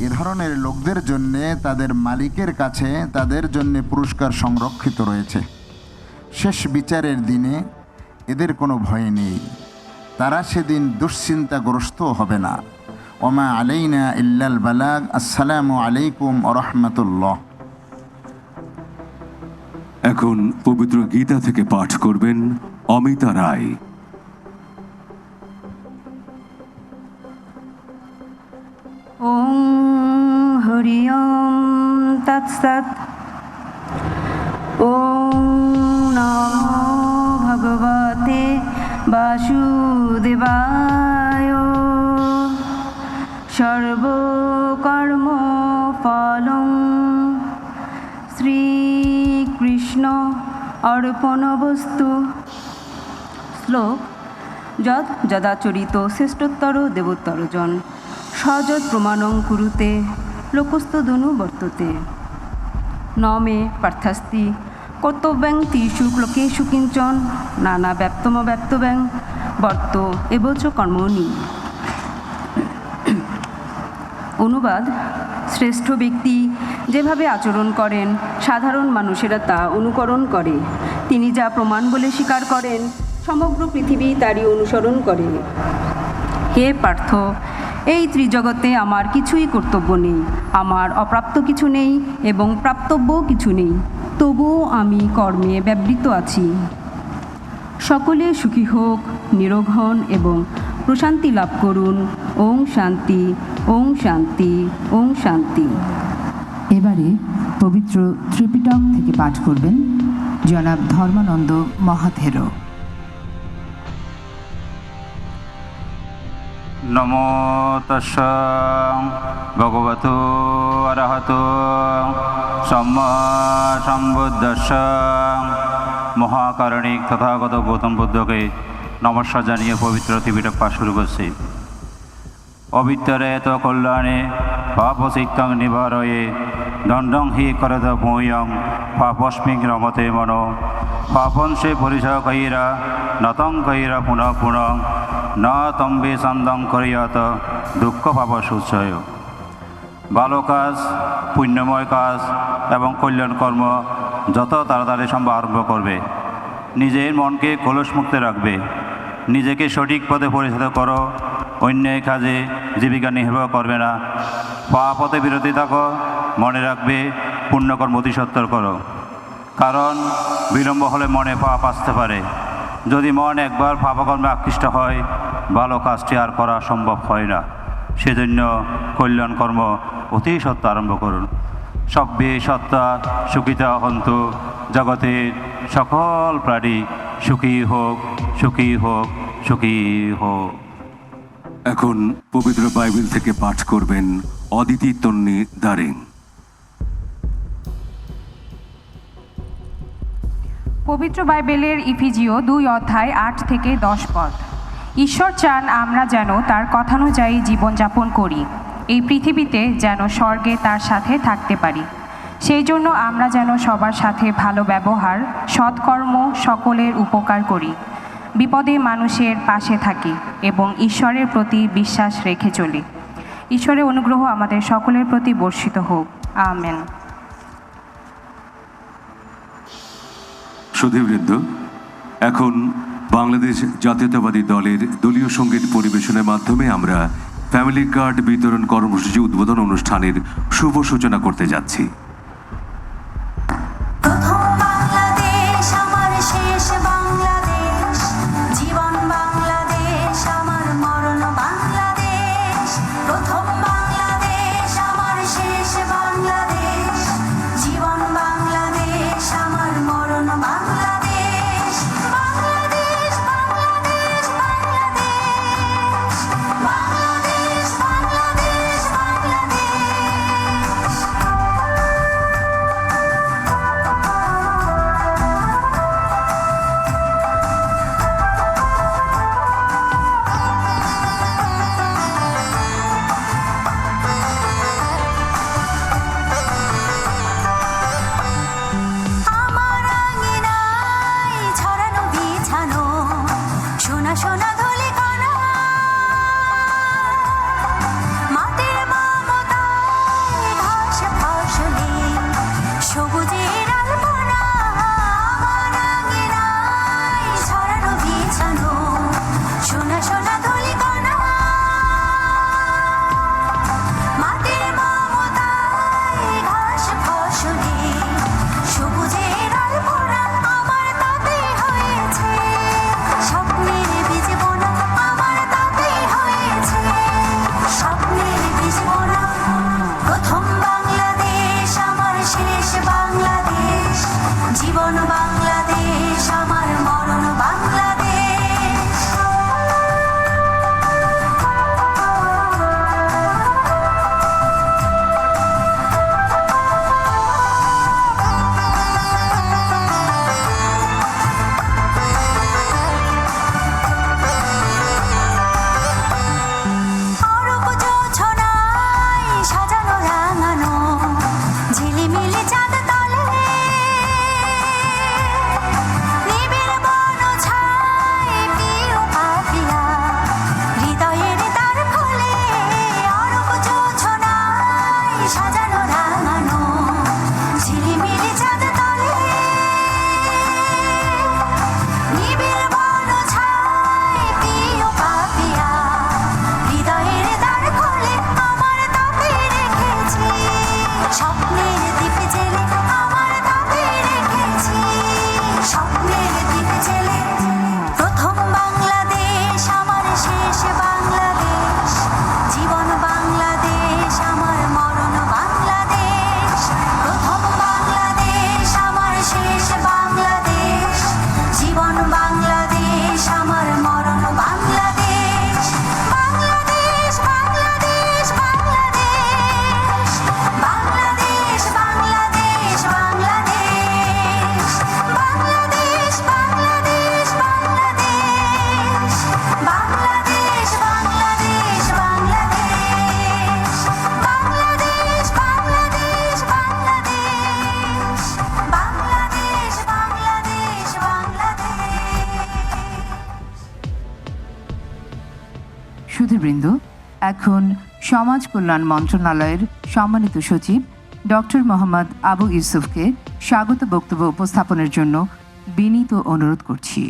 এ ধরনের লোকদের জন্যে তাদের মালিকের কাছে তাদের জন্যে পুরস্কার সংরক্ষিত রয়েছে। শেষ বিচারের দিনে এদের কোনো ভয় নেই, তারা সেদিন দুশ্চিন্তাগ্রস্ত হবে না। ওমা আলাইনা ইল্লাল বালাগ। আসসালামু আলাইকুম ওয়া রাহমাতুল্লাহ। এখন পবিত্র গীতা থেকে পাঠ করবেন অমিতা রায়। ওম হরি ওম তৎসৎ। ওম নমো ভগবতে বাসুদেবায়। সর্বকর্ম ফলং শ্রীকৃষ্ণ অর্পণবস্তু। শ্লোক: যৎ যদাচরিত শ্রেষ্ঠোত্তর দেবোত্তরজন সযৎ প্রমাণং কুরুতে লোকস্তদনু বর্ততে। ন মে পার্থাস্তি কর্তব্যাং তিষু লোকেষু কিঞ্চন নানা ব্যক্তব্যাং বর্ত এবচ কর্মণি। অনুবাদ: শ্রেষ্ঠ ব্যক্তি যেভাবে আচরণ করেন সাধারণ মানুষেরা তা অনুকরণ করে। তিনি যা প্রমাণ বলে স্বীকার করেন সমগ্র পৃথিবী তারই অনুসরণ করে। হে পার্থ, এই ত্রিজগতে আমার কিছুই কর্তব্য নেই, আমার অপ্রাপ্ত কিছু নেই এবং প্রাপ্তব্য কিছু নেই, তবুও আমি কর্মে ব্যবহৃত আছি। সকলে সুখী হোক, নিরোগ হন এবং প্রশান্তি লাভ করুন। ওং শান্তি, ওং শান্তি, ওং শান্তি। এবারে পবিত্র ত্রিপিটক থেকে পাঠ করবেন জনাব ধর্মানন্দ মহাথেরো। নমো তস্য ভগবতো অরহতো সম্মা সম্বুদ্ধস্য। মহাকারণিক তথাগত গৌতম বুদ্ধকে নমস্কার জানিয়ে পবিত্র ত্রিপিটক পাঠ শুরু করছি। অবিত্তরে তো কল্যাণে পাপচিত্তং নিবারয়ে দণ্ডং হি করদ ভূয়ং পাপস্মিং রমতে মনো পাপংসে পরিচয় কৈরা নতং কৈরা পুনঃ পুনঃ ন তম্বে চন্দং করিয়ত দুঃখ পাপ সুচয়। ভালো কাজ, পুণ্যময় কাজ এবং কল্যাণ কর্ম যত তাড়াতাড়ি সম্ভব আরম্ভ করবে। নিজের মনকে কলুষমুক্ত রাখবে, নিজেকে সঠিক পথে পরিচালিত করো, অন্যায় কাজে জীবিকা নির্বাহ করবে না, পাপথে বিরতি থাকো, মনে রাখবে পুণ্যকর্ম অতি সত্তর করো, কারণ বিলম্ব হলে মনে পাপ আসতে পারে। যদি মন একবার পাপকর্মে আকৃষ্ট হয় ভালো কাজটি আর করা সম্ভব হয় না। সেজন্য কল্যাণ কর্ম অতি সত্য আরম্ভ করুন। সব্যে সত্তা সুখিতা হন্তু, জগতের সকল প্রাণী সুখী হোক, সুখী হোক, সুখী হোক। এখন পবিত্র বাইবেল থেকে পাঠ করবেন অদিতি তন্নি দারিং। পবিত্র বাইবেলের ইফিজিও 2 অধ্যায় 8 থেকে 10 পদ। ঈশ্বর চান আমরা যেন তার কথানুযায়ী জীবনযাপন করি, এই পৃথিবীতে যেন স্বর্গে তার সাথে থাকতে পারি। সেই জন্য আমরা যেন সবার সাথে ভালো ব্যবহার, সৎকর্ম, সকলের উপকার করি, বিপদে মানুষের পাশে থাকি এবং ঈশ্বরের প্রতি বিশ্বাস রেখে চলি। ঈশ্বরের অনুগ্রহ আমাদের সকলের প্রতি বর্ষিত হোক। আমেন। সুধীবৃন্দ, এখন বাংলাদেশ জাতীয়তাবাদী দলের দলীয় সঙ্গীত পরিবেশনের মাধ্যমে আমরা ফ্যামিলি কার্ড বিতরণ কর্মসূচি উদ্বোধন অনুষ্ঠানের শুভ সূচনা করতে যাচ্ছি। সুধীবৃন্দ, এখন সমাজ কল্যাণ মন্ত্রণালয়ের সম্মানিত সচিব ডক্টর মোহাম্মদ আবু ইউসুফকে স্বাগত বক্তব্য উপস্থাপনের জন্য বিনীত অনুরোধ করছি।